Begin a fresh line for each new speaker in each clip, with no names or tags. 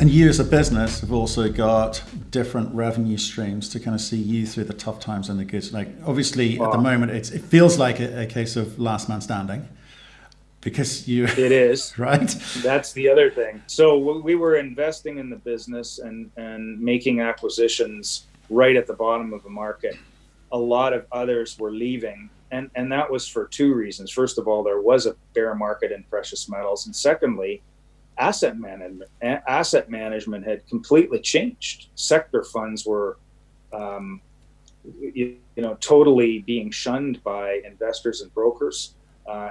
And you as a business have also got different revenue streams to kind of see you through the tough times and the good. Like obviously at the moment it feels like a case of last man standing because you
It is.
right.
That's the other thing. So we were investing in the business and making acquisitions right at the bottom of the market. A lot of others were leaving. And that was for two reasons. First of all, there was a bear market in precious metals. And secondly, asset management had completely changed. Sector funds were, totally being shunned by investors and brokers.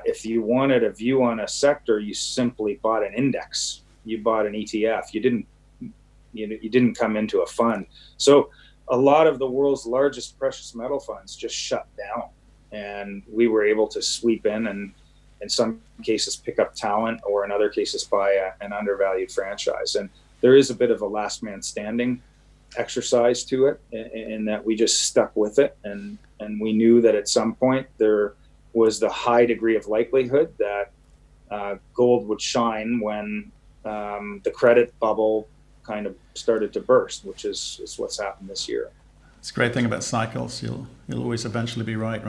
If you wanted a view on a sector, you simply bought an index. You bought an ETF. You didn't come into a fund. So a lot of the world's largest precious metal funds just shut down, and we were able to sweep in and in some cases pick up talent, or in other cases buy an undervalued franchise. And there is a bit of a last man standing exercise to it, in that we just stuck with it, and we knew that at some point there was the high degree of likelihood that gold would shine when the credit bubble kind of started to burst, which is what's happened this year.
It's a great thing about cycles. You'll always eventually be right?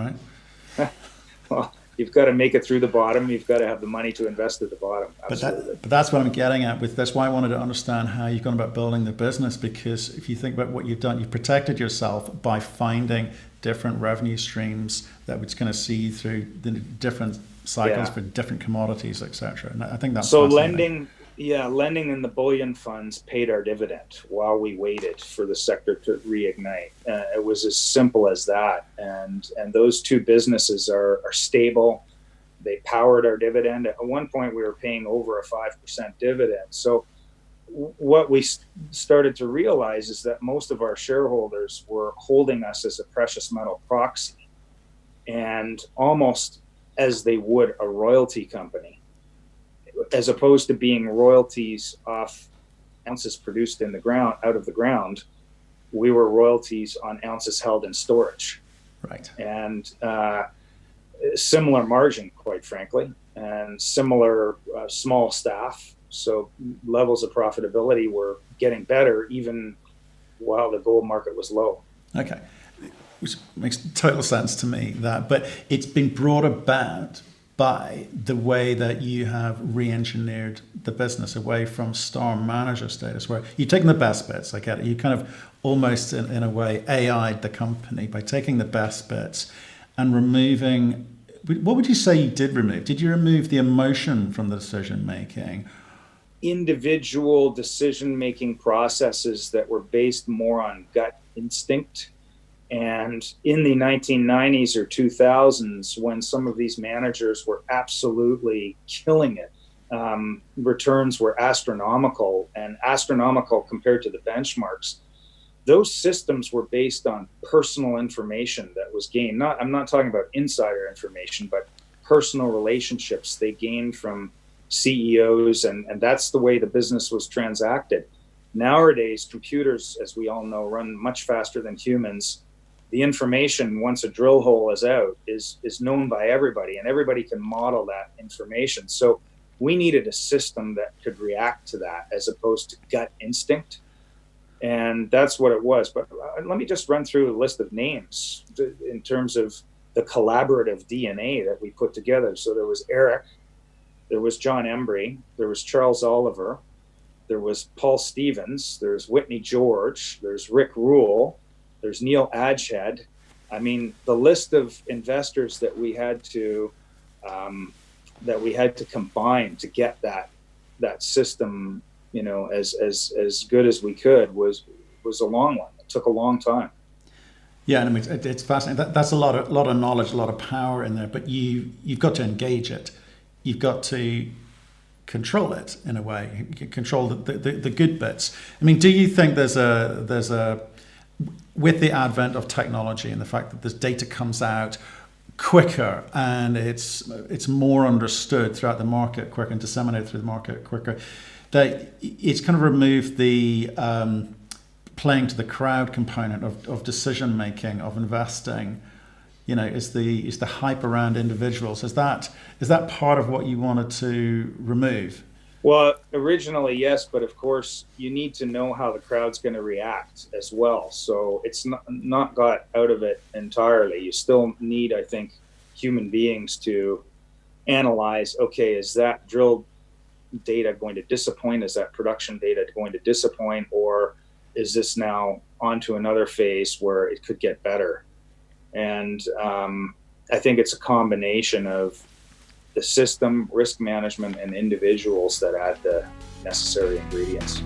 Well, you've got to make it through the bottom. You've got to have the money to invest at the bottom. Absolutely.
But that's what I'm getting at with that's why I wanted to understand how you've gone about building the business, because if you think about what you've done, you've protected yourself by finding different revenue streams that would kind of see you through the different cycles for different commodities, etc. And I think that's
so lending in the bullion funds paid our dividend while we waited for the sector to reignite. It was as simple as that. And those two businesses are stable. They powered our dividend. At one point, we were paying over a 5% dividend. So what we started to realize is that most of our shareholders were holding us as a precious metal proxy, and almost as they would a royalty company, as opposed to being royalties off ounces produced in the ground, out of the ground. We were royalties on ounces held in storage.
Right.
And similar margin, quite frankly, and similar small staff. So levels of profitability were getting better even while the gold market was low.
Okay, which makes total sense to me. But it's been brought about by the way that you have re-engineered the business away from star manager status, where you've taken the best bits. I get it. You kind of almost in a way AI'd the company by taking the best bits and removing. What would you say you did remove? Did you remove the emotion from the decision making?
Individual decision-making processes that were based more on gut instinct. And in the 1990s or 2000s, when some of these managers were absolutely killing it, returns were astronomical compared to the benchmarks. Those systems were based on personal information that was gained. I'm not talking about insider information, but personal relationships they gained from CEOs, and that's the way the business was transacted. Nowadays, computers, as we all know, run much faster than humans. The information, once a drill hole is out, is known by everybody, and everybody can model that information. So we needed a system that could react to that as opposed to gut instinct. And that's what it was. But let me just run through a list of names in terms of the collaborative DNA that we put together. So there was Eric, there was John Embry, there was Charles Oliver, there was Paul Stevens, there's Whitney George, there's Rick Rule, there's Neil Adghed. I mean, the list of investors that we had to combine to get that system, as good as we could was a long one. It took a long time.
Yeah, and I mean it's fascinating. That's a lot of knowledge, a lot of power in there. But you've got to engage it. You've got to control it in a way. Control the good bits. I mean, do you think there's a with the advent of technology and the fact that this data comes out quicker and it's more understood throughout the market quicker and disseminated through the market quicker, that it's kind of removed the playing to the crowd component of decision making, of investing, is the hype around individuals. Is that part of what you wanted to remove?
Well, originally, yes, but of course, you need to know how the crowd's going to react as well. So it's not got out of it entirely. You still need, I think, human beings to analyze, okay, is that drill data going to disappoint? Is that production data going to disappoint? Or is this now onto another phase where it could get better? And I think it's a combination of the system, risk management, and individuals that add the necessary ingredients.